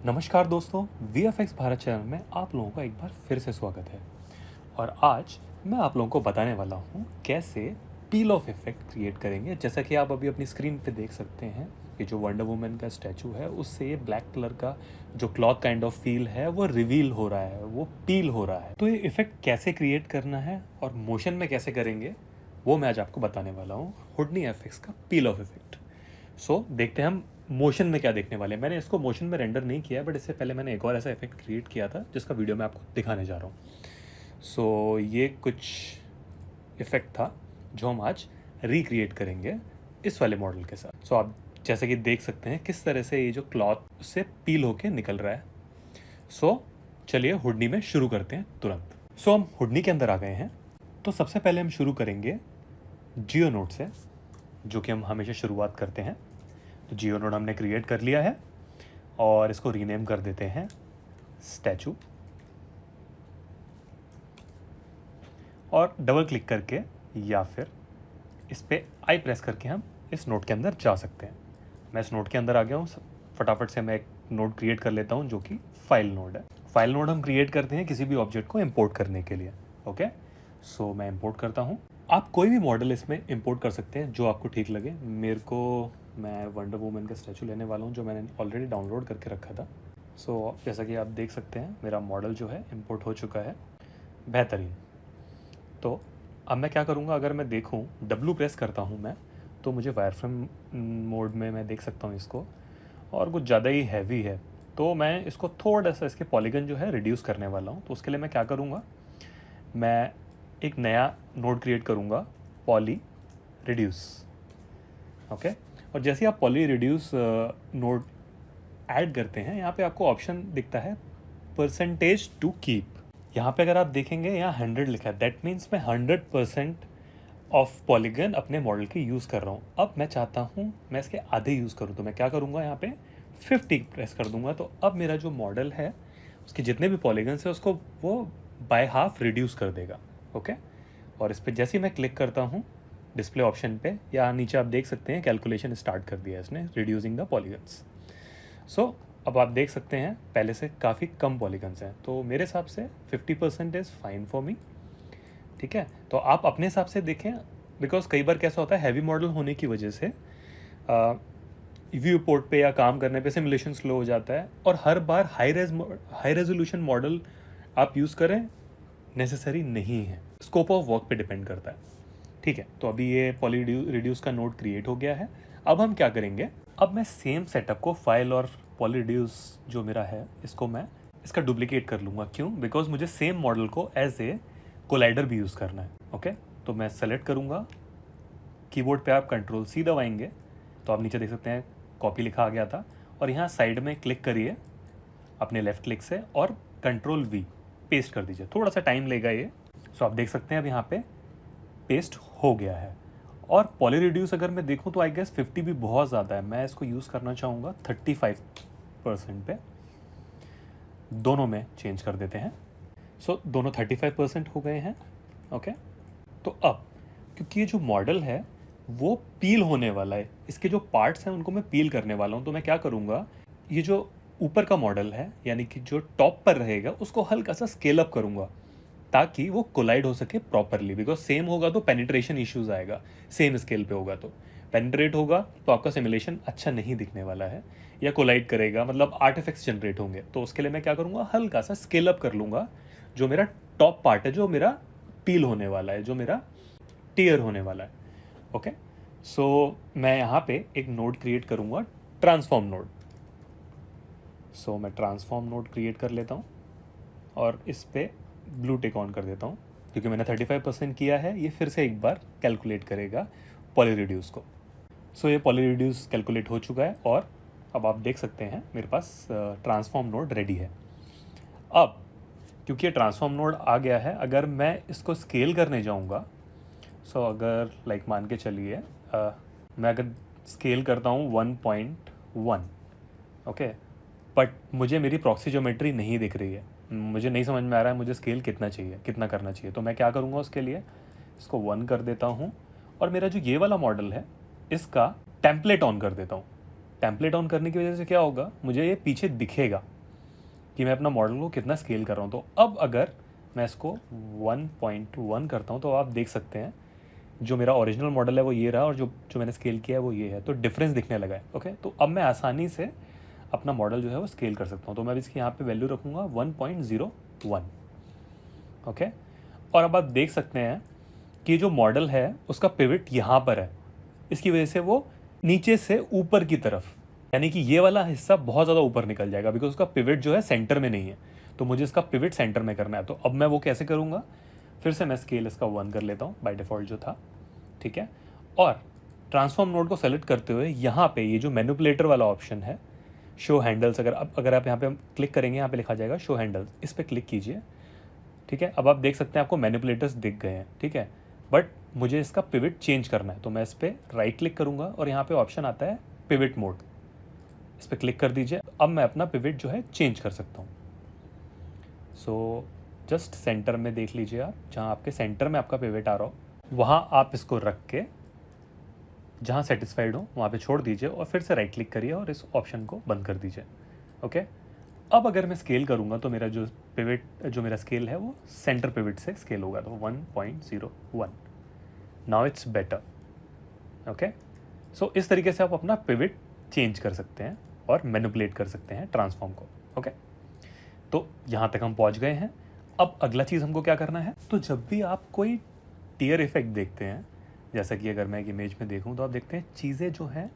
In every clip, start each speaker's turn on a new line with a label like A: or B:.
A: नमस्कार दोस्तों, VFX Bharat channel में आप लोगों का एक बार फिर से स्वागत है। और आज मैं आप लोगों को बताने वाला हूँ कैसे पील ऑफ इफेक्ट क्रिएट करेंगे। जैसा कि आप अभी अपनी स्क्रीन पे देख सकते हैं, ये जो वंडर वुमन का स्टैचू है उससे ये ब्लैक कलर का जो क्लॉथ काइंड ऑफ फील है वो रिवील हो रहा है, वो पील हो रहा है। तो ये इफेक्ट कैसे क्रिएट करना है और मोशन में कैसे करेंगे वो मैं आज आपको बताने वाला हूँ, हुडनी एफएक्स का पील ऑफ इफेक्ट। सो देखते हैं हम मोशन में क्या देखने वाले हैं। मैंने इसको मोशन में रेंडर नहीं किया है, बट इससे पहले मैंने एक और ऐसा इफेक्ट क्रिएट किया था जिसका वीडियो मैं आपको दिखाने जा रहा हूँ। सो ये कुछ इफेक्ट था जो हम आज रिक्रिएट करेंगे इस वाले मॉडल के साथ। सो आप जैसे कि देख सकते हैं किस तरह से ये जो क्लॉथ से पील होके निकल रहा है। सो चलिए हुडनी में शुरू करते हैं तुरंत। सो हम हुडनी के अंदर आ गए हैं। तो सबसे पहले हम शुरू करेंगे जियो नोड से, जो कि हम हमेशा शुरुआत करते हैं। तो जियो नोड हमने क्रिएट कर लिया है और इसको रीनेम कर देते हैं स्टैचू, और डबल क्लिक करके या फिर इस पे आई प्रेस करके हम इस नोड के अंदर जा सकते हैं। मैं इस नोड के अंदर आ गया हूँ। फटाफट से मैं एक नोड क्रिएट कर लेता हूँ जो कि फाइल नोड है। फाइल नोड हम क्रिएट करते हैं किसी भी ऑब्जेक्ट को इंपोर्ट करने के लिए। ओके, सो मैं इंपोर्ट करता हूँ। आप कोई भी मॉडल इसमें इंपोर्ट कर सकते हैं जो आपको ठीक लगे। मैं वंडर वुमन का स्टैचू लेने वाला हूँ जो मैंने ऑलरेडी डाउनलोड करके रखा था। सो जैसा कि आप देख सकते हैं मेरा मॉडल जो है इंपोर्ट हो चुका है। बेहतरीन। तो अब मैं क्या करूँगा, अगर मैं देखूँ W प्रेस करता हूँ मैं, तो मुझे वायरफ्रेम मोड में मैं देख सकता हूँ इसको, और कुछ ज़्यादा ही हैवी है। तो मैं इसको थोड़ा सा इसके पॉलीगन जो है रिड्यूस करने वाला हूँ। तो उसके लिए मैं क्या करूँगा, मैं एक नया नोड क्रिएट करूँगा, पॉली रिड्यूस। ओके, और जैसे ही आप पॉली रिड्यूस नोड ऐड करते हैं, यहाँ पे आपको ऑप्शन दिखता है परसेंटेज टू कीप। यहाँ पे अगर आप देखेंगे यहाँ 100 लिखा है, दैट मीन्स मैं 100% ऑफ पॉलीगन अपने मॉडल की यूज़ कर रहा हूँ। अब मैं चाहता हूँ मैं इसके आधे यूज़ करूँ, तो मैं क्या करूँगा, यहाँ पे 50 प्रेस कर दूंगा। तो अब मेरा जो मॉडल है उसके जितने भी पॉलीगन्स है उसको वो बाय हाफ रिड्यूस कर देगा। ओके, और इस पर जैसे ही मैं क्लिक करता हूँ डिस्प्ले ऑप्शन पे, या नीचे आप देख सकते हैं कैलकुलेशन स्टार्ट कर दिया है इसने, रिड्यूसिंग द पॉलीगन्स। सो अब आप देख सकते हैं पहले से काफ़ी कम पॉलीगन्स हैं, तो मेरे हिसाब से 50% इज़ फाइन फॉर मी। ठीक है, तो आप अपने हिसाब से देखें, बिकॉज कई बार कैसा होता है हैवी मॉडल होने की वजह से व्यू पोर्ट पे या काम करने पे सिमुलेशन स्लो हो जाता है, और हर बार हाई रेजोल्यूशन मॉडल आप यूज़ करें नेसेसरी नहीं है, स्कोप ऑफ वर्क पे डिपेंड करता है। ठीक है, तो अभी ये पॉली रिड्यूस का नोड क्रिएट हो गया है। अब हम क्या करेंगे, अब मैं सेम सेटअप को फाइल और पॉली रिड्यूस जो मेरा है इसको मैं इसका डुप्लीकेट कर लूँगा। क्यों? बिकॉज मुझे सेम मॉडल को एज ए कोलाइडर भी यूज़ करना है। ओके, तो मैं सेलेक्ट करूँगा, कीबोर्ड पे आप कंट्रोल C दबाएंगे तो आप नीचे देख सकते हैं कॉपी लिखा आ गया था, और यहाँ साइड में क्लिक करिए अपने लेफ्ट क्लिक से और कंट्रोल V पेस्ट कर दीजिए। थोड़ा सा टाइम लेगा ये। सो आप देख सकते हैं अब यहाँ पे पेस्ट हो गया है। और पॉली रिड्यूस अगर मैं देखूँ तो आई गेस 50 भी बहुत ज़्यादा है, मैं इसको यूज़ करना चाहूँगा 35% पे। दोनों में चेंज कर देते हैं। सो दोनों 35% हो गए हैं। ओके, तो अब क्योंकि ये जो मॉडल है वो पील होने वाला है, इसके जो पार्ट्स हैं उनको मैं पील करने वाला हूँ, तो मैं क्या करूँगा, ये जो ऊपर का मॉडल है यानी कि जो टॉप पर रहेगा उसको हल्का सा स्केल अप करूँगा ताकि वो कोलाइड हो सके प्रॉपरली। बिकॉज सेम होगा तो पेनिट्रेशन इश्यूज आएगा, सेम स्केल पे होगा तो पेनिट्रेट होगा तो आपका सिमुलेशन अच्छा नहीं दिखने वाला है, या कोलाइड करेगा मतलब आर्टिफैक्ट्स जनरेट होंगे। तो उसके लिए मैं क्या करूँगा, हल्का सा स्केल अप कर लूँगा जो मेरा टॉप पार्ट है, जो मेरा पील होने वाला है, जो मेरा टीयर होने वाला है। ओके, सो मैं यहाँ पे एक नोड क्रिएट करूँगा, ट्रांसफॉर्म नोड। सो मैं ट्रांसफॉर्म नोड क्रिएट कर लेता हूँ और इस पे ब्लू टिक ऑन कर देता हूँ, क्योंकि मैंने 35% किया है, ये फिर से एक बार कैलकुलेट करेगा पॉली रिड्यूस को। सो ये पॉली रिड्यूस कैलकुलेट हो चुका है, और अब आप देख सकते हैं मेरे पास ट्रांसफॉर्म नोड रेडी है। अब क्योंकि ये ट्रांसफॉर्म नोड आ गया है, अगर मैं इसको स्केल करने जाऊँगा, सो अगर लाइक मान के चलिए मैं अगर स्केल करता हूँ 1.1, ओके, बट मुझे मेरी प्रॉक्सी ज्योमेट्री नहीं दिख रही है, मुझे नहीं समझ में आ रहा है मुझे स्केल कितना चाहिए, कितना करना चाहिए। तो मैं क्या करूँगा, उसके लिए इसको 1 कर देता हूँ, और मेरा जो ये वाला मॉडल है इसका टेम्पलेट ऑन कर देता हूँ। टेम्पलेट ऑन करने की वजह से क्या होगा, मुझे ये पीछे दिखेगा, कि मैं अपना मॉडल को कितना स्केल कर रहा हूँ। तो अब अगर मैं इसको 1.1 करता हूँ तो आप देख सकते हैं जो मेरा ओरिजिनल मॉडल है वो ये रहा और जो जो मैंने स्केल किया है वो ये है, तो डिफरेंस दिखने लगा है। ओके, तो अब मैं आसानी से अपना मॉडल जो है वो स्केल कर सकता हूँ। तो मैं इसकी यहाँ पे वैल्यू रखूँगा 1.01। ओके, और अब आप देख सकते हैं कि जो मॉडल है उसका पिवट यहाँ पर है, इसकी वजह से वो नीचे से ऊपर की तरफ, यानी कि ये वाला हिस्सा बहुत ज़्यादा ऊपर निकल जाएगा बिकॉज उसका पिवट जो है सेंटर में नहीं है। तो मुझे इसका पिवट सेंटर में करना है। तो अब मैं वो कैसे करूँगा, फिर से मैं स्केल इसका 1 कर लेता हूँ बाय डिफ़ॉल्ट जो था, ठीक है। और ट्रांसफॉर्म नोड को सेलेक्ट करते हुए यहाँ पे ये जो मैनिपुलेटर वाला ऑप्शन है, शो हैंडल्स, अगर आप यहाँ पे क्लिक करेंगे, यहाँ पे लिखा जाएगा शो हैंडल्स, इस पर क्लिक कीजिए, ठीक है। अब आप देख सकते हैं आपको मैनिपुलेटर्स दिख गए हैं, ठीक है। बट मुझे इसका पिवट चेंज करना है, तो मैं इस पर राइट क्लिक करूँगा और यहाँ पे ऑप्शन आता है पिवट मोड, इस पर क्लिक कर दीजिए। अब मैं अपना पिवट जो है चेंज कर सकता हूँ। सो जस्ट सेंटर में देख लीजिए आप, जहाँ आपके सेंटर में आपका पिवट आ रहा हो वहाँ आप इसको रख के जहाँ सेटिस्फाइड हो वहाँ पे छोड़ दीजिए और फिर से राइट क्लिक करिए और इस ऑप्शन को बंद कर दीजिए। ओके, अब अगर मैं स्केल करूँगा तो मेरा जो पिवट, जो मेरा स्केल है वो सेंटर पिवट से स्केल होगा, तो 1.01। Now it's better. Okay, so इस तरीके से आप अपना पिवट चेंज कर सकते हैं और मैनिपुलेट कर सकते हैं ट्रांसफॉर्म को। ओके, तो यहाँ तक हम पहुँच गए हैं। अब अगला चीज़ हमको क्या करना है, तो जब भी आप कोई टीयर इफेक्ट देखते हैं, जैसा कि अगर मैं एक इमेज में देखूं तो आप देखते हैं चीज़ें जो हैं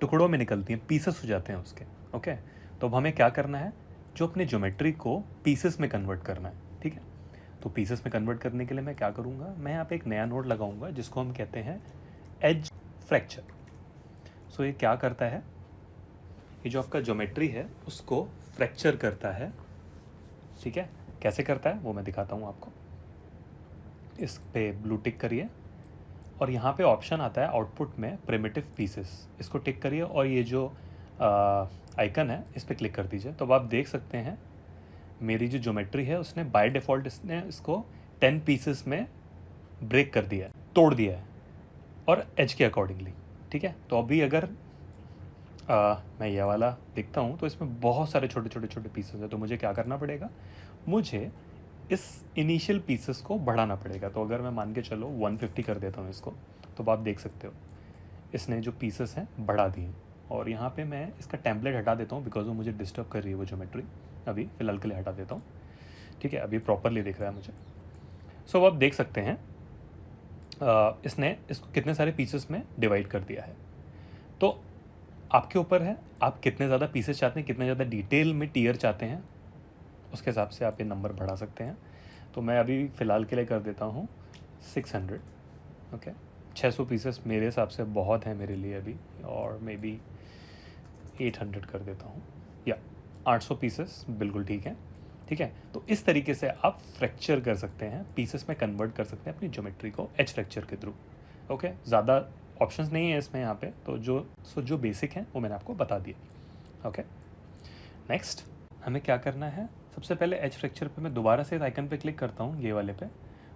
A: टुकड़ों में निकलती हैं, पीसेस हो जाते हैं उसके। ओके, तो अब हमें क्या करना है, जो अपने ज्योमेट्री को पीसेस में कन्वर्ट करना है, ठीक है। तो पीसेस में कन्वर्ट करने के लिए मैं क्या करूँगा, मैं यहाँ पे एक नया नोड लगाऊंगा जिसको हम कहते हैं एज फ्रैक्चर। सो ये क्या करता है, ये जो आपका ज्योमेट्री है उसको फ्रैक्चर करता है, ठीक है। कैसे करता है वो मैं दिखाता हूँ आपको। इस पे ब्लू टिक करिए और यहाँ पे ऑप्शन आता है आउटपुट में प्रिमिटिव पीसेस, इसको टिक करिए और ये जो आइकन है इस पर क्लिक कर दीजिए। तो अब आप देख सकते हैं मेरी जो ज्योमेट्री है उसने बाय डिफ़ॉल्ट इसने इसको 10 पीसेस में ब्रेक कर दिया है, तोड़ दिया है, और एज के अकॉर्डिंगली, ठीक है। तो अभी अगर मैं ये वाला देखता हूँ तो इसमें बहुत सारे छोटे छोटे छोटे पीसेस हैं, तो मुझे क्या करना पड़ेगा, मुझे इस इनिशियल पीसेस को बढ़ाना पड़ेगा। तो अगर मैं मान के चलो 150 कर देता हूँ इसको, तो आप देख सकते हो इसने जो पीसेस हैं बढ़ा दिए। और यहाँ पे मैं इसका टेम्पलेट हटा देता हूँ बिकॉज वो मुझे डिस्टर्ब कर रही है वो ज्योमेट्री, अभी फ़िलहाल के लिए हटा देता हूँ, ठीक है। अभी प्रॉपरली दिख रहा है मुझे। सो आप देख सकते हैं इसने इसको कितने सारे पीसेस में डिवाइड कर दिया है। तो आपके ऊपर है आप कितने ज़्यादा पीसेस चाहते हैं, कितने ज़्यादा डिटेल में टीयर चाहते हैं, उसके हिसाब से आप ये नंबर बढ़ा सकते हैं। तो मैं अभी फ़िलहाल के लिए कर देता हूँ 600। ओके, 600 पीसेस मेरे हिसाब से बहुत हैं मेरे लिए अभी, और मे बी 800 कर देता हूँ, या 800 पीसेस बिल्कुल ठीक है, ठीक है। तो इस तरीके से आप फ्रैक्चर कर सकते हैं, पीसेस में कन्वर्ट कर सकते हैं अपनी ज्योमेट्री को एज फ्रैक्चर के थ्रू। ओके, ज़्यादा ऑप्शंस नहीं है इसमें यहाँ पे, तो जो बेसिक हैं वो मैंने आपको बता दिया। ओके, नेक्स्ट हमें क्या करना है, सबसे पहले एज फ्रैक्चर पे मैं दोबारा से इस आइकन पे क्लिक करता हूँ, ये वाले पे।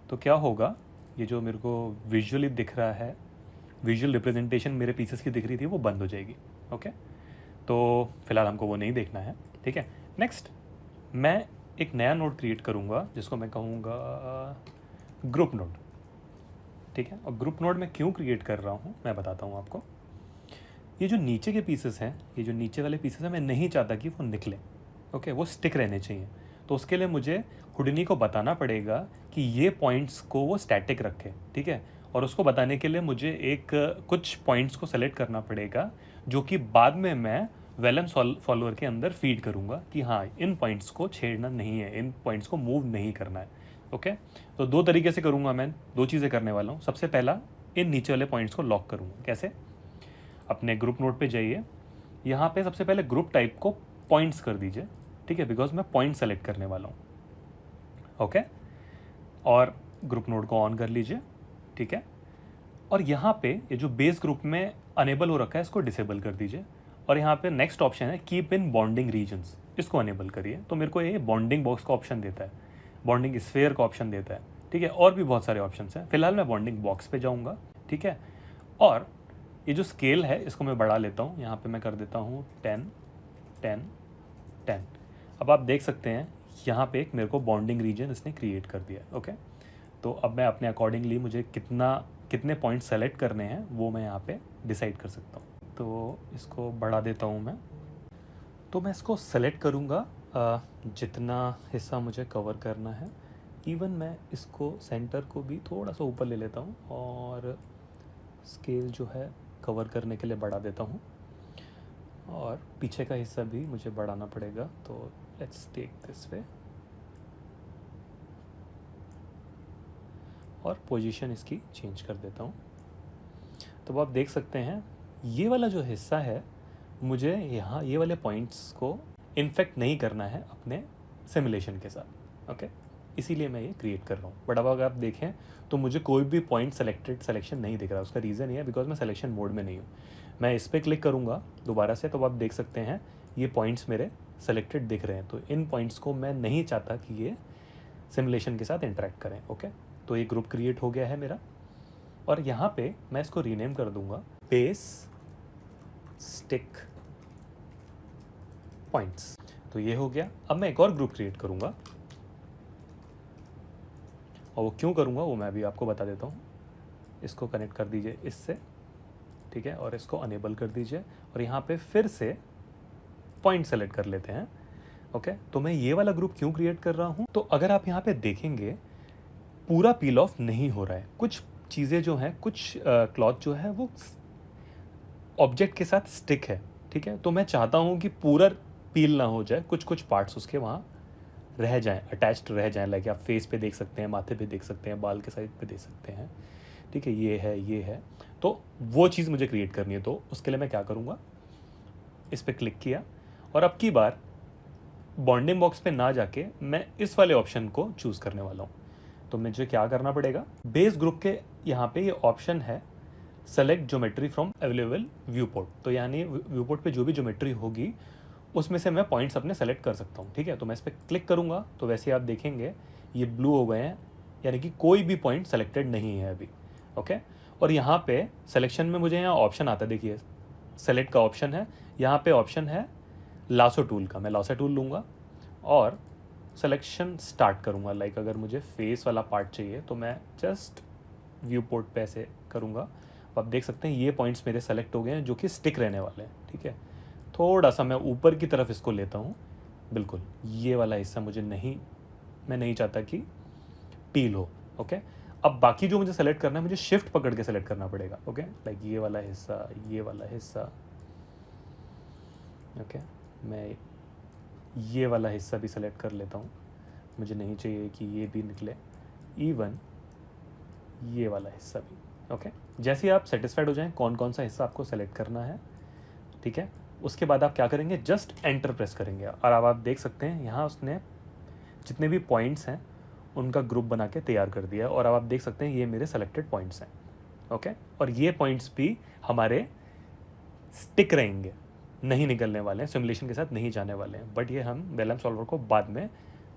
A: तो क्या होगा, ये जो मेरे को विजुअली दिख रहा है, विजुअल रिप्रेजेंटेशन मेरे पीसेस की दिख रही थी वो बंद हो जाएगी। ओके, तो फिलहाल हमको वो नहीं देखना है, ठीक है। नेक्स्ट मैं एक नया नोड क्रिएट करूँगा जिसको मैं कहूँगा ग्रुप नोड, ठीक है। और ग्रुप नोड मैं क्यों क्रिएट कर रहा हूँ मैं बताता हूँ आपको। ये जो नीचे के पीसेस हैं, ये जो नीचे वाले पीसेस हैं, मैं नहीं चाहता कि वो निकले, ओके, वो स्टिक रहने चाहिए। तो उसके लिए मुझे हुडिनी को बताना पड़ेगा कि ये पॉइंट्स को वो स्टैटिक रखे, ठीक है। और उसको बताने के लिए मुझे कुछ पॉइंट्स को सेलेक्ट करना पड़ेगा जो कि बाद में मैं वेलम फॉलोअर के अंदर फीड करूँगा कि हाँ इन पॉइंट्स को छेड़ना नहीं है, इन पॉइंट्स को मूव नहीं करना है। ओके, तो दो तरीके से करूँगा मैं, दो चीज़ें करने वाला हूँ। सबसे पहला इन नीचे वाले पॉइंट्स को लॉक करूँगा। कैसे, अपने ग्रुप नोड पे जाइए, यहाँ पे सबसे पहले ग्रुप टाइप को पॉइंट्स कर दीजिए, ठीक है, बिकॉज मैं पॉइंट सेलेक्ट करने वाला हूँ। ओके, और ग्रुप नोड को ऑन कर लीजिए, ठीक है। और यहाँ पे ये जो बेस ग्रुप में अनेबल हो रखा है इसको डिसेबल कर दीजिए। और यहाँ पे नेक्स्ट ऑप्शन है कीप इन बॉन्डिंग रीजन्स, इसको अनेबल करिए। तो मेरे को ये बॉन्डिंग बॉक्स का ऑप्शन देता है, बॉन्डिंग स्फेयर का ऑप्शन देता है, ठीक है। और भी बहुत सारे ऑप्शन हैं, फिलहाल मैं बॉन्डिंग बॉक्स पे जाऊँगा, ठीक है। और ये जो स्केल है इसको मैं बढ़ा लेता हूँ, यहाँ पे मैं कर देता हूँ 10 10 10। अब आप देख सकते हैं यहाँ पे एक मेरे को बॉन्डिंग रीजन इसने क्रिएट कर दिया है। ओके, तो अब मैं अपने अकॉर्डिंगली मुझे कितने पॉइंट सेलेक्ट करने हैं वो मैं यहाँ पे डिसाइड कर सकता हूँ। तो इसको बढ़ा देता हूँ मैं। तो मैं इसको सेलेक्ट करूँगा जितना हिस्सा मुझे कवर करना है। इवन मैं इसको सेंटर को भी थोड़ा सा ऊपर ले लेता हूँ और स्केल जो है कवर करने के लिए बढ़ा देता हूँ, और पीछे का हिस्सा भी मुझे बढ़ाना पड़ेगा। तो लेट्स टेक दिस वे, और पोजीशन इसकी चेंज कर देता हूँ। तो आप देख सकते हैं ये वाला जो हिस्सा है मुझे यहाँ ये वाले पॉइंट्स को इन्फेक्ट नहीं करना है अपने सिमुलेशन के साथ। ओके, इसीलिए मैं ये क्रिएट कर रहा हूँ। बट अब अगर आप देखें तो मुझे कोई भी पॉइंट सिलेक्शन नहीं दिख रहा। उसका रीज़न ये है बिकॉज मैं सिलेक्शन मोड में नहीं हूँ। मैं इस पर क्लिक करूँगा दोबारा से, तो आप देख सकते हैं ये पॉइंट्स मेरे सेलेक्टेड दिख रहे हैं। तो इन पॉइंट्स को मैं नहीं चाहता कि ये सिमुलेशन के साथ इंटरेक्ट करें। ओके, तो ये ग्रुप क्रिएट हो गया है मेरा, और यहाँ पे मैं इसको रीनेम कर दूंगा बेस स्टिक पॉइंट्स। तो ये हो गया। अब मैं एक और ग्रुप क्रिएट करूँगा, और वो क्यों करूँगा वो मैं अभी आपको बता देता हूँ। इसको कनेक्ट कर दीजिए इससे, ठीक है, और इसको अनेबल कर दीजिए, और यहाँ पे फिर से पॉइंट सेलेक्ट कर लेते हैं। ओके, तो मैं ये वाला ग्रुप क्यों क्रिएट कर रहा हूँ, तो अगर आप यहाँ पे देखेंगे पूरा पील ऑफ नहीं हो रहा है। कुछ चीज़ें जो हैं, कुछ क्लॉथ जो है वो ऑब्जेक्ट के साथ स्टिक है, ठीक है। तो मैं चाहता हूँ कि पूरा पील ना हो जाए, कुछ कुछ पार्ट्स उसके वहाँ रह जाएं, अटैच्ड रह जाएं। लाइक आप फेस पे देख सकते हैं, माथे पे देख सकते हैं, बाल के साइड पे देख सकते हैं, ठीक है। ये है, तो वो चीज़ मुझे क्रिएट करनी है। तो उसके लिए मैं क्या करूँगा, इस पर क्लिक किया, और अब की बार बॉन्डिंग बॉक्स पे ना जाके मैं इस वाले ऑप्शन को चूज़ करने वाला हूँ। तो मुझे क्या करना पड़ेगा, बेस ग्रुप के यहाँ पे ये ऑप्शन है select geometry from available view port. तो यानी व्यू पोर्ट पे जो भी ज्योमेट्री होगी उसमें से मैं पॉइंट्स अपने सेलेक्ट कर सकता हूँ, ठीक है। तो मैं इस पर क्लिक करूँगा तो वैसे आप देखेंगे ये ब्लू हो गए हैं, यानी कि कोई भी पॉइंट सेलेक्टेड नहीं है अभी। ओके, और यहाँ पे सिलेक्शन में मुझे यहाँ ऑप्शन आता है, देखिए सेलेक्ट का ऑप्शन है, यहाँ पे ऑप्शन है लासो टूल का। मैं लासो टूल लूँगा और सिलेक्शन स्टार्ट करूँगा। लाइक अगर मुझे फेस वाला पार्ट चाहिए तो मैं जस्ट व्यू पोर्ट पे ऐसे करूँगा। आप देख सकते हैं ये पॉइंट्स मेरे सेलेक्ट हो गए हैं जो कि स्टिक रहने वाले हैं, ठीक है। थोड़ा सा मैं ऊपर की तरफ इसको लेता हूँ, बिल्कुल ये वाला हिस्सा मैं नहीं चाहता कि पील हो। ओके, अब बाकी जो मुझे सेलेक्ट करना है मुझे शिफ्ट पकड़ के सेलेक्ट करना पड़ेगा। ओके, लाइक ये वाला हिस्सा, ये वाला हिस्सा। ओके, मैं ये वाला हिस्सा भी सेलेक्ट कर लेता हूँ, मुझे नहीं चाहिए कि ये भी निकले, इवन ये वाला हिस्सा भी। ओके, जैसे ही आप सेटिस्फाइड हो जाएं कौन कौन सा हिस्सा आपको सेलेक्ट करना है, ठीक है, उसके बाद आप क्या करेंगे, जस्ट एंटर प्रेस करेंगे, और अब आप देख सकते हैं यहाँ उसने जितने भी पॉइंट्स हैं उनका ग्रुप बना के तैयार कर दिया है। और अब आप देख सकते हैं ये मेरे सेलेक्टेड पॉइंट्स हैं। ओके, और ये पॉइंट्स भी हमारे स्टिक रहेंगे, नहीं निकलने वाले हैं, सिमुलेशन के साथ नहीं जाने वाले हैं। बट ये हम वेलम सॉल्वर को बाद में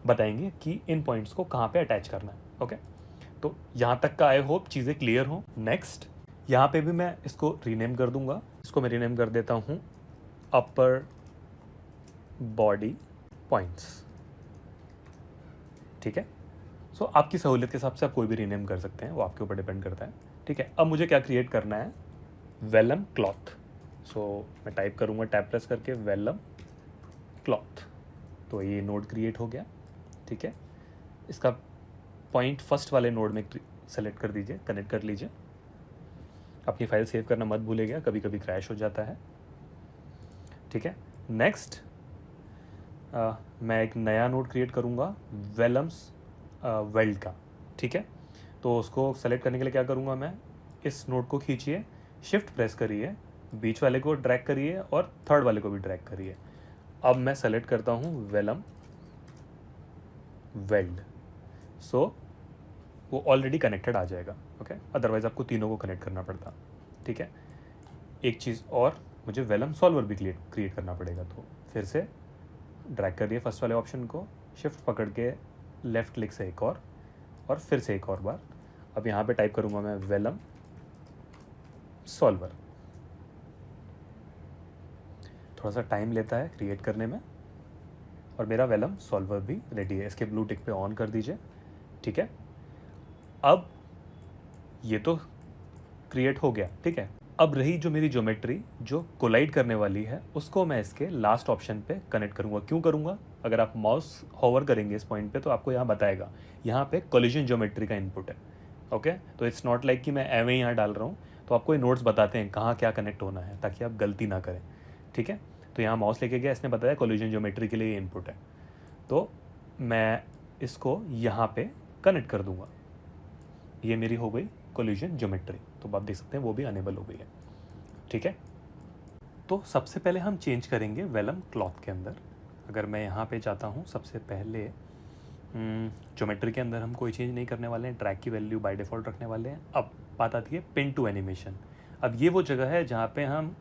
A: बताएंगे कि इन पॉइंट्स को कहाँ पे अटैच करना है। ओके, तो यहाँ तक का आई होप चीज़ें क्लियर हों। नेक्स्ट, यहाँ पे भी मैं इसको रीनेम कर दूंगा। इसको मैं रीनेम कर देता हूँ अपर बॉडी पॉइंट्स, ठीक है। सो आपकी सहूलियत के हिसाब से आप कोई भी रीनेम कर सकते हैं, वो आपके ऊपर डिपेंड करता है, ठीक है। अब मुझे क्या क्रिएट करना है, वेलम क्लॉथ। सो मैं टाइप करूँगा टैब प्रेस करके वेलम क्लॉथ, तो ये नोड क्रिएट हो गया, ठीक है। इसका पॉइंट फर्स्ट वाले नोड में सेलेक्ट कर दीजिए, कनेक्ट कर लीजिए। अपनी फाइल सेव करना मत भूलिएगा, कभी कभी क्रैश हो जाता है, ठीक है। नेक्स्ट, मैं एक नया नोड क्रिएट करूँगा वेलम्स वेल्ड का, ठीक है। तो उसको सेलेक्ट करने के लिए क्या करूँगा, मैं इस नोड को खींचिए, शिफ्ट प्रेस करिए, बीच वाले को ड्रैग करिए और थर्ड वाले को भी ड्रैग करिए। अब मैं सेलेक्ट करता हूँ वेलम वेल्ड। सो वो ऑलरेडी कनेक्टेड आ जाएगा। ओके, अदरवाइज़ आपको तीनों को कनेक्ट करना पड़ता, ठीक है। एक चीज़ और, मुझे वेलम सॉल्वर भी क्रिएट करना पड़ेगा। तो फिर से ड्रैग करिए फर्स्ट वाले ऑप्शन को, शिफ्ट पकड़ के लेफ़्ट क्लिक से एक और फिर से एक और बार। अब यहाँ पे टाइप करूँगा मैं वेलम सॉल्वर। थोड़ा सा टाइम लेता है क्रिएट करने में, और मेरा वेलम सॉल्वर भी रेडी है। इसके ब्लू टिक पे ऑन कर दीजिए, ठीक है। अब ये तो क्रिएट हो गया, ठीक है। अब रही जो मेरी ज्योमेट्री जो कोलाइड करने वाली है, उसको मैं इसके लास्ट ऑप्शन पे कनेक्ट करूँगा। क्यों करूँगा? अगर आप माउस होवर करेंगे इस पॉइंट पे तो आपको यहाँ बताएगा, यहाँ पे कोलिजन ज्योमेट्री का इनपुट है। ओके, तो इट्स नॉट लाइक कि मैं एवं यहाँ डाल रहा हूँ, तो आपको ये नोट्स बताते हैं कहाँ क्या कनेक्ट होना है ताकि आप गलती ना करें, ठीक है। तो यहाँ माउस लेके गया, इसने बताया कोलिजन ज्योमेट्री के लिए ये इनपुट है, तो मैं इसको यहाँ पे कनेक्ट कर दूंगा। ये मेरी हो गई कोलिजन ज्योमेट्री, तो आप देख सकते हैं वो भी अनेबल हो गई है, ठीक है। तो सबसे पहले हम चेंज करेंगे वेलम क्लॉथ के अंदर। अगर मैं यहाँ पे जाता हूँ, सबसे पहले ज्योमेट्री के अंदर हम कोई चेंज नहीं करने वाले हैं, ट्रैक की वैल्यू बाय डिफ़ॉल्ट रखने वाले हैं। अब बात आती है पिन टू एनिमेशन। अब ये वो जगह है जहाँ पे हम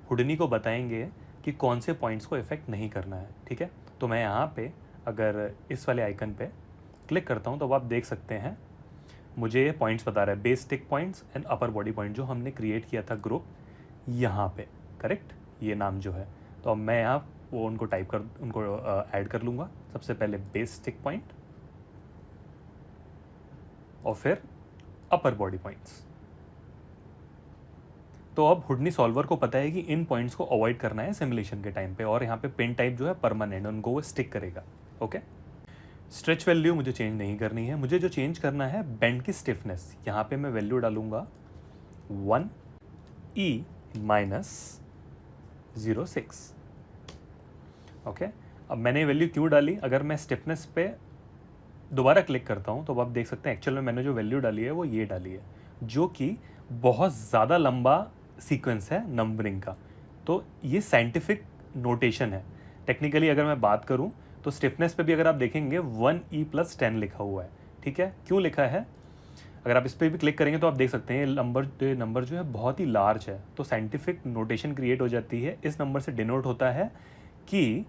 A: हुडनी को बताएंगे कि कौन से पॉइंट्स को इफेक्ट नहीं करना है, ठीक है। तो मैं यहाँ पे अगर इस वाले आइकन पे क्लिक करता हूँ तो आप देख सकते हैं मुझे ये पॉइंट्स बता रहा है, base tick points and upper body point, जो हमने क्रिएट किया था ग्रुप यहाँ पे, करेक्ट, ये नाम जो है। तो अब मैं यहाँ वो उनको टाइप कर, उनको ऐड कर लूँगा। सबसे पहले बेस टिक पॉइंट और फिर अपर बॉडी पॉइंट्स। तो अब हुडनी सॉल्वर को पता है कि इन पॉइंट्स को अवॉइड करना है सिमुलेशन के टाइम पे, और यहाँ पे पिन टाइप जो है परमानेंट, उनको वो स्टिक करेगा। ओके, स्ट्रेच वैल्यू मुझे चेंज नहीं करनी है, मुझे जो चेंज करना है बेंड की स्टिफनेस। यहाँ पे मैं वैल्यू डालूंगा 1E-06। ओके, अब मैंने वैल्यू क्यों डाली? अगर मैं स्टिफनेस पे दोबारा क्लिक करता हूँ तो आप देख सकते हैं एक्चुअल में मैंने जो वैल्यू डाली है वो ये डाली है, जो कि बहुत ज़्यादा लंबा सीक्वेंस है नंबरिंग का। तो ये साइंटिफिक नोटेशन है। टेक्निकली अगर मैं बात करूँ तो स्टिफनेस पे भी अगर आप देखेंगे 1E+10 लिखा हुआ है, ठीक है। क्यों लिखा है? अगर आप इस पर भी क्लिक करेंगे तो आप देख सकते हैं नंबर जो है बहुत ही लार्ज है, तो साइंटिफिक नोटेशन क्रिएट हो जाती है। इस नंबर से डिनोट होता है कि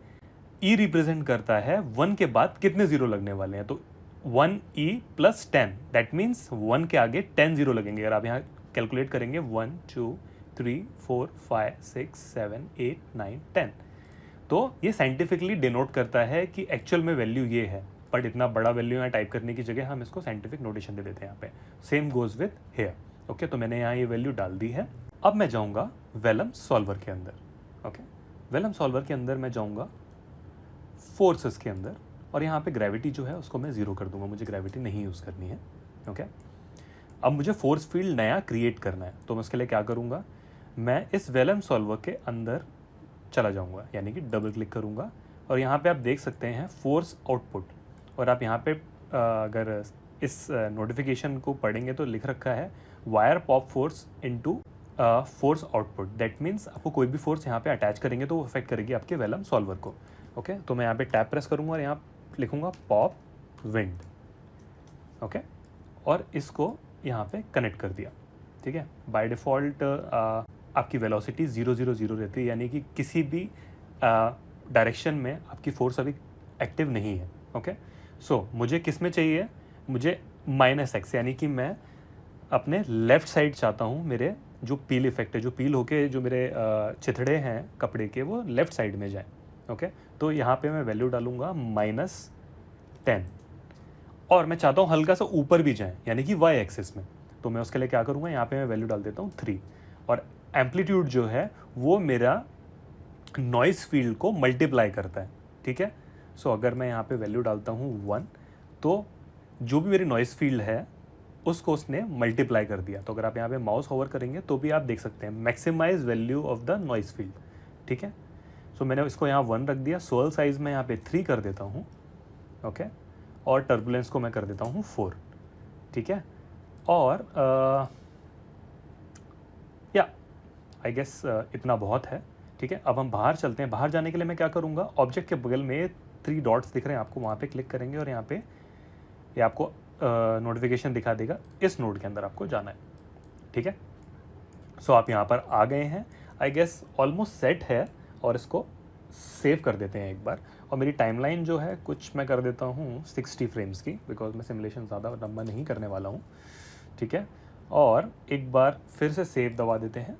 A: ई रिप्रेजेंट करता है 1 के बाद कितने जीरो लगने वाले हैं। तो 1E+10, दैट मीन्स 1 के आगे 10 जीरो लगेंगे। अगर आप यहाँ कैलकुलेट करेंगे 1 2 3 4 5 6 7 8 9 10, तो ये साइंटिफिकली डिनोट करता है कि एक्चुअल में वैल्यू ये है, बट इतना बड़ा वैल्यू यहाँ टाइप करने की जगह हम इसको साइंटिफिक नोटेशन दे देते हैं यहाँ पे। Same goes with hair. Okay, तो मैंने यहाँ ये वैल्यू डाल दी है। अब मैं जाऊँगा वेलम सॉल्वर के अंदर। ओके, वेलम सॉल्वर के अंदर मैं जाऊँगा फोर्सेस के अंदर, और यहाँ पे ग्रेविटी जो है उसको मैं ज़ीरो कर दूंगा, मुझे ग्रेविटी नहीं यूज़ करनी है। ओके, अब मुझे फोर्स फील्ड नया क्रिएट करना है, तो मैं उसके लिए क्या करूँगा, मैं इस वेलम सॉल्वर के अंदर चला जाऊँगा, यानी कि डबल क्लिक करूँगा, और यहाँ पे आप देख सकते हैं फोर्स आउटपुट। और आप यहाँ पे अगर इस नोटिफिकेशन को पढ़ेंगे तो लिख रखा है wire pop force into force output. That means आपको कोई भी फोर्स यहाँ पे अटैच करेंगे तो वो अफेक्ट करेगी आपके वेलम सॉल्वर को। ओके, तो मैं यहाँ पे टैप प्रेस करूँगा और यहाँ लिखूँगा पॉप विंड। ओके, और इसको यहाँ पे कनेक्ट कर दिया, ठीक है। बाय डिफ़ॉल्ट आपकी वेलोसिटी 0 0 0 रहती है, यानी कि किसी भी डायरेक्शन में आपकी फोर्स अभी एक्टिव नहीं है। ओके, सो मुझे किस में चाहिए? मुझे -x, यानी कि मैं अपने लेफ़्ट साइड चाहता हूँ। मेरे जो पील इफेक्ट है, जो पील होके जो मेरे चिथड़े हैं कपड़े के, वो लेफ़्ट साइड में जाए। ओके, तो यहाँ पे मैं वैल्यू डालूँगा -10, और मैं चाहता हूँ हल्का सा ऊपर भी जाए, यानी कि y एक्सिस में। तो मैं उसके लिए क्या करूँगा, यहाँ पे मैं वैल्यू डाल देता हूँ 3, और एम्पलीट्यूड जो है वो मेरा नॉइज़ फील्ड को मल्टीप्लाई करता है, ठीक है। सो अगर मैं यहाँ पे वैल्यू डालता हूँ 1, तो जो भी मेरी नॉइज़ फील्ड है उसको उसने मल्टीप्लाई कर दिया। तो अगर आप यहाँ पे माउस होवर करेंगे तो भी आप देख सकते हैं maximize value of the noise field, ठीक है। सो मैंने इसको यहाँ 1 रख दिया। सोल साइज़ में यहाँ पे 3 कर देता हूँ। ओके, और टर्बुलेंस को मैं कर देता हूँ 4, ठीक है। और या आई गेस इतना बहुत है, ठीक है। अब हम बाहर चलते हैं। बाहर जाने के लिए मैं क्या करूँगा, ऑब्जेक्ट के बगल में 3 डॉट्स दिख रहे हैं आपको, वहाँ पे क्लिक करेंगे और यहाँ पे ये आपको नोटिफिकेशन दिखा देगा, इस नोड के अंदर आपको जाना है, ठीक है। सो आप यहाँ पर आ गए हैं, आई गेस ऑलमोस्ट सेट है, और इसको सेव कर देते हैं एक बार। और मेरी टाइमलाइन जो है कुछ मैं कर देता हूँ 60 फ्रेम्स की, बिकॉज मैं सिमुलेशन ज़्यादा लंबा नहीं करने वाला हूँ, ठीक है। और एक बार फिर से सेव दबा देते हैं,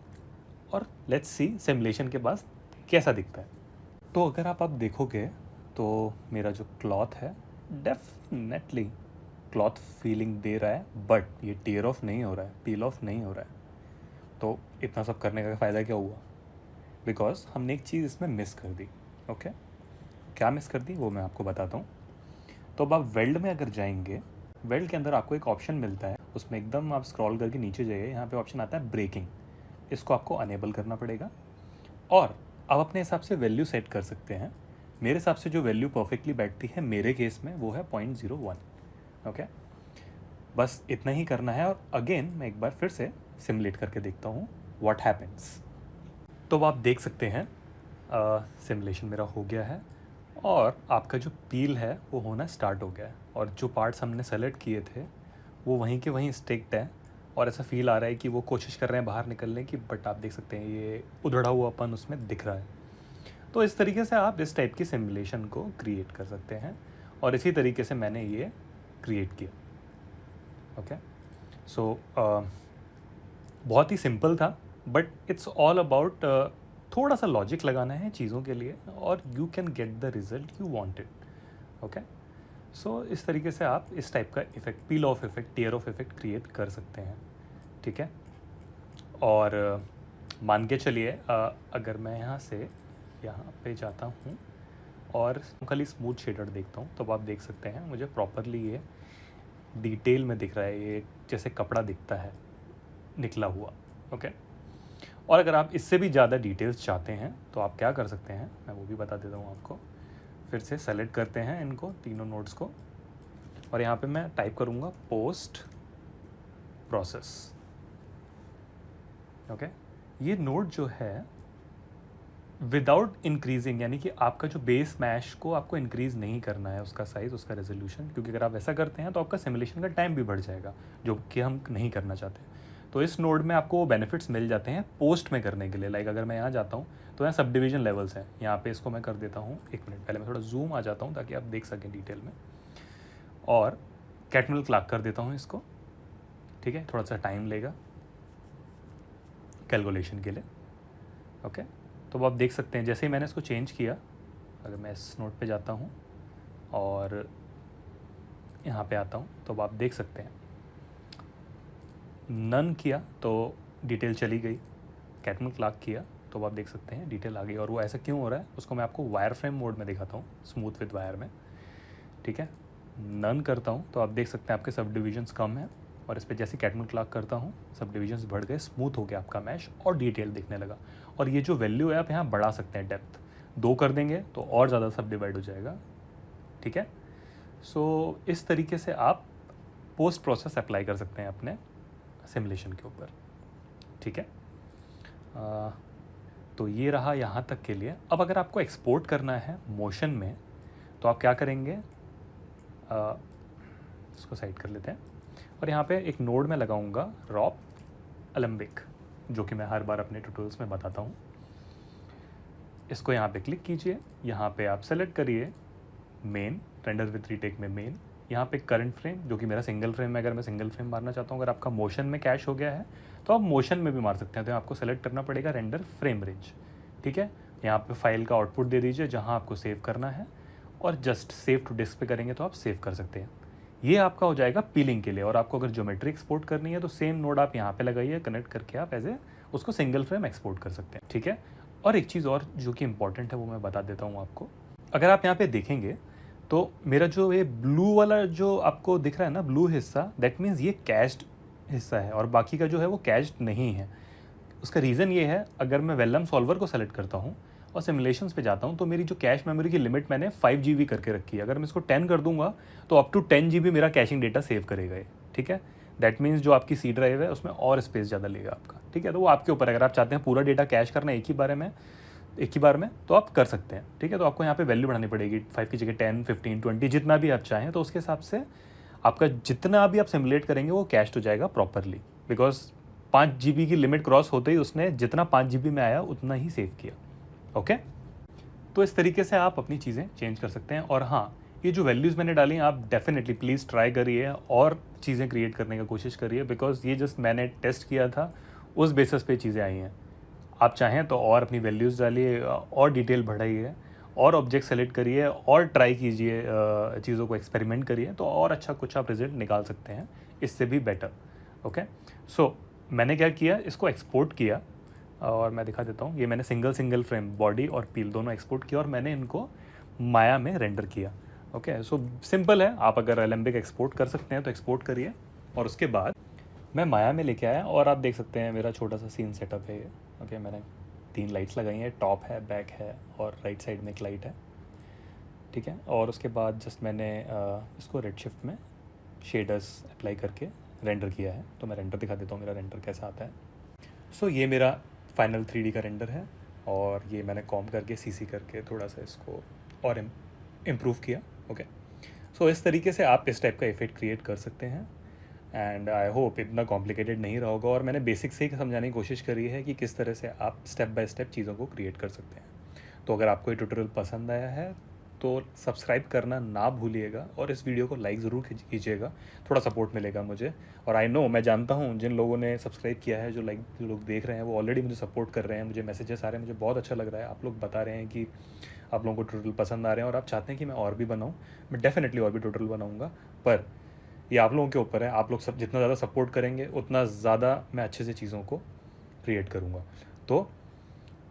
A: और लेट्स सी सिमुलेशन के बाद कैसा दिखता है। तो अगर आप देखोगे तो मेरा जो क्लॉथ है डेफिनेटली क्लॉथ फीलिंग दे रहा है, बट ये टीयर ऑफ नहीं हो रहा है, पील ऑफ नहीं हो रहा है। तो इतना सब करने का फ़ायदा क्या हुआ? बिकॉज हमने एक चीज़ इसमें मिस कर दी। ओके, क्या मिस कर दी वो मैं आपको बताता हूँ। तो अब आप वेल्ड में अगर जाएंगे, वेल्ड के अंदर आपको एक ऑप्शन मिलता है, उसमें एकदम आप स्क्रॉल करके नीचे जाइए, यहाँ पे ऑप्शन आता है ब्रेकिंग। इसको आपको अनेबल करना पड़ेगा और आप अपने हिसाब से वैल्यू सेट कर सकते हैं। मेरे हिसाब से जो वैल्यू परफेक्टली बैठती है मेरे केस में वो है 0.01। ओके, बस इतना ही करना है। और अगेन मैं एक बार फिर से सिमुलेट करके देखता हूँ व्हाट हैपेंस। तो अब आप देख सकते हैं सिमुलेशन मेरा हो गया है और आपका जो पील है वो होना स्टार्ट हो गया है, और जो पार्ट्स हमने सेलेक्ट किए थे वो वहीं के वहीं स्टिक्ड है, और ऐसा फील आ रहा है कि वो कोशिश कर रहे हैं बाहर निकलने की, बट आप देख सकते हैं ये उधड़ा हुआपन उसमें दिख रहा है। तो इस तरीके से आप इस टाइप की सिमुलेशन को क्रिएट कर सकते हैं, और इसी तरीके से मैंने ये क्रिएट किया। ओके, सो बहुत ही सिंपल था, बट इट्स ऑल अबाउट थोड़ा सा लॉजिक लगाना है चीज़ों के लिए, और you can get the result you wanted. Okay, so इस तरीके से आप इस टाइप का effect, peel off effect, tear off effect create कर सकते हैं। ठीक है, और मान के चलिए अगर मैं यहाँ से यहाँ पे जाता हूँ और खाली स्मूथ शेडर देखता हूँ, तो आप देख सकते हैं मुझे प्रॉपरली ये डिटेल में दिख रहा है, ये जैसे कपड़ा दिखता है निकला हुआ। ओके, और अगर आप इससे भी ज़्यादा डिटेल्स चाहते हैं तो आप क्या कर सकते हैं, मैं वो भी बता देता हूँ आपको। फिर से सेलेक्ट करते हैं इनको तीनों नोड्स को, और यहाँ पे मैं टाइप करूँगा पोस्ट प्रोसेस। ओके, ये नोड जो है विदाउट इंक्रीजिंग, यानी कि आपका जो बेस मैश को आपको इंक्रीज़ नहीं करना है, उसका साइज़, उसका रेजोल्यूशन, क्योंकि अगर आप ऐसा करते हैं तो आपका सिमुलेशन का टाइम भी बढ़ जाएगा, जो कि हम नहीं करना चाहते। तो इस नोड में आपको वो बेनिफिट्स मिल जाते हैं पोस्ट में करने के लिए। लाइक अगर मैं यहाँ जाता हूँ तो यहाँ सब डिवीजन लेवल्स हैं, यहाँ पे इसको मैं कर देता हूँ। एक मिनट पहले मैं थोड़ा जूम आ जाता हूँ ताकि आप देख सकें डिटेल में, और कैटमल क्लॉक कर देता हूँ इसको। ठीक है, थोड़ा सा टाइम लेगा कैलकुलेशन के लिए। ओके, तो आप देख सकते हैं जैसे ही मैंने इसको चेंज किया, अगर मैं इस नोट पे जाता हूँ और यहाँ पे आता हूँ तो आप देख सकते हैं नन किया तो डिटेल चली गई, कैटमल क्लॉक किया तो आप देख सकते हैं डिटेल आ गई। और वो ऐसा क्यों हो रहा है उसको मैं आपको वायर फ्रेम मोड में दिखाता हूँ, स्मूथ विद वायर में। ठीक है, नन करता हूँ तो आप देख सकते हैं आपके सब डिविजन्स कम हैं, और इस पर जैसे कैटमल क्लॉक करता हूँ सब डिविजन्स बढ़ गए, स्मूथ हो गया आपका मैश और डिटेल दिखने लगा। और ये जो वैल्यू है आप यहाँ बढ़ा सकते हैं, डेप्थ 2 कर देंगे तो और ज़्यादा सब डिवाइड हो जाएगा। ठीक है, सो इस तरीके से आप पोस्ट प्रोसेस अप्लाई कर सकते हैं अपने सिमुलेशन के ऊपर। ठीक है, तो ये रहा यहाँ तक के लिए। अब अगर आपको एक्सपोर्ट करना है मोशन में तो आप क्या करेंगे, इसको साइड कर लेते हैं, और यहाँ पे एक नोड में लगाऊंगा रॉप अलेम्बिक, जो कि मैं हर बार अपने ट्यूटोरियल्स में बताता हूँ। इसको यहाँ पे क्लिक कीजिए, यहाँ पे आप सेलेक्ट करिए मेन, रेंडर विद रीटेक में मेन, यहाँ पे करंट फ्रेम जो कि मेरा सिंगल फ्रेम है, अगर मैं सिंगल फ्रेम मारना चाहता हूँ। अगर आपका मोशन में कैश हो गया है तो आप मोशन में भी मार सकते हैं, तो आपको सेलेक्ट करना पड़ेगा रेंडर फ्रेम रेंज। ठीक है, यहाँ पे फाइल का आउटपुट दे दीजिए जहाँ आपको सेव करना है, और जस्ट सेव टू डिस्क पे करेंगे तो आप सेव कर सकते हैं। ये आपका हो जाएगा पीलिंग के लिए। और आपको अगर ज्योमेट्री एक्सपोर्ट करनी है तो सेम नोड आप यहाँ पे लगाइए, कनेक्ट करके आप एज उसको सिंगल फ्रेम एक्सपोर्ट कर सकते हैं। ठीक है, और एक चीज़ और जो कि इंपॉर्टेंट है वो मैं बता देता हूँ आपको। अगर आप यहाँ पे देखेंगे तो मेरा जो ये ब्लू वाला जो आपको दिख रहा है ना, ब्लू हिस्सा, दैट मीन्स ये कैश्ड हिस्सा है, और बाकी का जो है वो कैश्ड नहीं है। उसका रीज़न ये है, अगर मैं वेलम सॉल्वर को सेलेक्ट करता हूँ और सिमुलेशंस पे जाता हूँ तो मेरी जो कैश मेमोरी की लिमिट मैंने 5 GB करके रखी है। अगर मैं इसको 10 कर दूंगा तो अप टू 10 GB मेरा कैशिंग डेटा सेव करेगा ये। ठीक है, दैट मीन्स जो आपकी सी ड्राइव है उसमें और स्पेस ज़्यादा लेगा आपका। ठीक है, तो वो आपके ऊपर, अगर आप चाहते हैं पूरा डेटा कैश करना एक ही बार में तो आप कर सकते हैं। ठीक है, तो आपको यहाँ पे वैल्यू बढ़ानी पड़ेगी, 5 की जगह 10, 15, 20 जितना भी आप चाहें, तो उसके हिसाब से आपका जितना भी आप सिमुलेट करेंगे वो कैश हो जाएगा प्रॉपरली। बिकॉज 5 GB की लिमिट क्रॉस होते ही उसने जितना 5 GB में आया उतना ही सेव किया। ओके, तो इस तरीके से आप अपनी चीज़ें चेंज कर सकते हैं। और हाँ, ये जो वैल्यूज़ मैंने डाली हैं आप डेफिनेटली प्लीज़ ट्राई करिए और चीज़ें क्रिएट करने की कोशिश करिए, बिकॉज ये जस्ट मैंने टेस्ट किया था, उस बेसिस पे चीज़ें आई हैं। आप चाहें तो और अपनी वैल्यूज़ डालिए और डिटेल बढ़ाइए और ऑब्जेक्ट सेलेक्ट करिए और ट्राई कीजिए, चीज़ों को एक्सपेरिमेंट करिए, तो और अच्छा कुछ आप रिजल्ट निकाल सकते हैं, इससे भी बेटर। ओके, सो मैंने क्या किया, इसको एक्सपोर्ट किया और मैं दिखा देता हूँ। ये मैंने सिंगल फ्रेम बॉडी और पील दोनों एक्सपोर्ट किया और मैंने इनको माया में रेंडर किया। ओके, सो सिंपल है, आप अगर एलेम्बिक एक्सपोर्ट कर सकते हैं तो एक्सपोर्ट करिए। और उसके बाद मैं माया में लेके आया और आप देख सकते हैं मेरा छोटा सा सीन सेटअप है ये। ओके, मैंने 3 लाइट्स लगाई हैं, टॉप है, बैक है और राइट साइड में एक लाइट है, ठीक है। और उसके बाद जस्ट मैंने इसको रेड शिफ्ट में शेडर्स अप्लाई करके रेंडर किया है। तो मैं रेंडर दिखा देता हूँ मेरा रेंडर कैसा आता है। सो ये मेरा फाइनल 3D का रेंडर है और ये मैंने कॉम करके सीसी करके थोड़ा सा इसको और इम्प्रूव किया। ओके, सो इस तरीके से आप इस टाइप का इफेक्ट क्रिएट कर सकते हैं एंड आई होप इतना कॉम्प्लिकेटेड नहीं रहा होगा। और मैंने बेसिक से ही समझाने की कोशिश करी है कि किस तरह से आप स्टेप बाय स्टेप चीज़ों को क्रिएट कर सकते हैं। तो अगर आपको ये ट्यूटोरियल पसंद आया है तो सब्सक्राइब करना ना भूलिएगा और इस वीडियो को लाइक ज़रूर कीजिएगा, थोड़ा सपोर्ट मिलेगा मुझे। और आई नो, मैं जानता हूँ जिन लोगों ने सब्सक्राइब किया है, जो लोग देख रहे हैं वो ऑलरेडी मुझे सपोर्ट कर रहे हैं, मुझे मैसेजेस आ रहे हैं, मुझे बहुत अच्छा लग रहा है। आप लोग बता रहे हैं कि आप लोगों को ट्यूटोरियल पसंद आ रहे हैं और आप चाहते हैं कि मैं और भी बनाऊँ। मैं डेफिनेटली और भी ट्यूटोरियल बनाऊँगा, पर ये आप लोगों के ऊपर है। आप लोग सब जितना ज़्यादा सपोर्ट करेंगे उतना ज़्यादा मैं अच्छे से चीज़ों को क्रिएट करूँगा। तो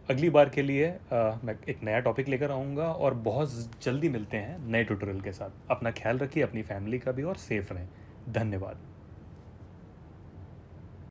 A: अगली बार के लिए मैं एक नया टॉपिक लेकर आऊँगा और बहुत जल्दी मिलते हैं नए ट्यूटोरियल के साथ। अपना ख्याल रखिए, अपनी फैमिली का भी, और सेफ़ रहें। धन्यवाद।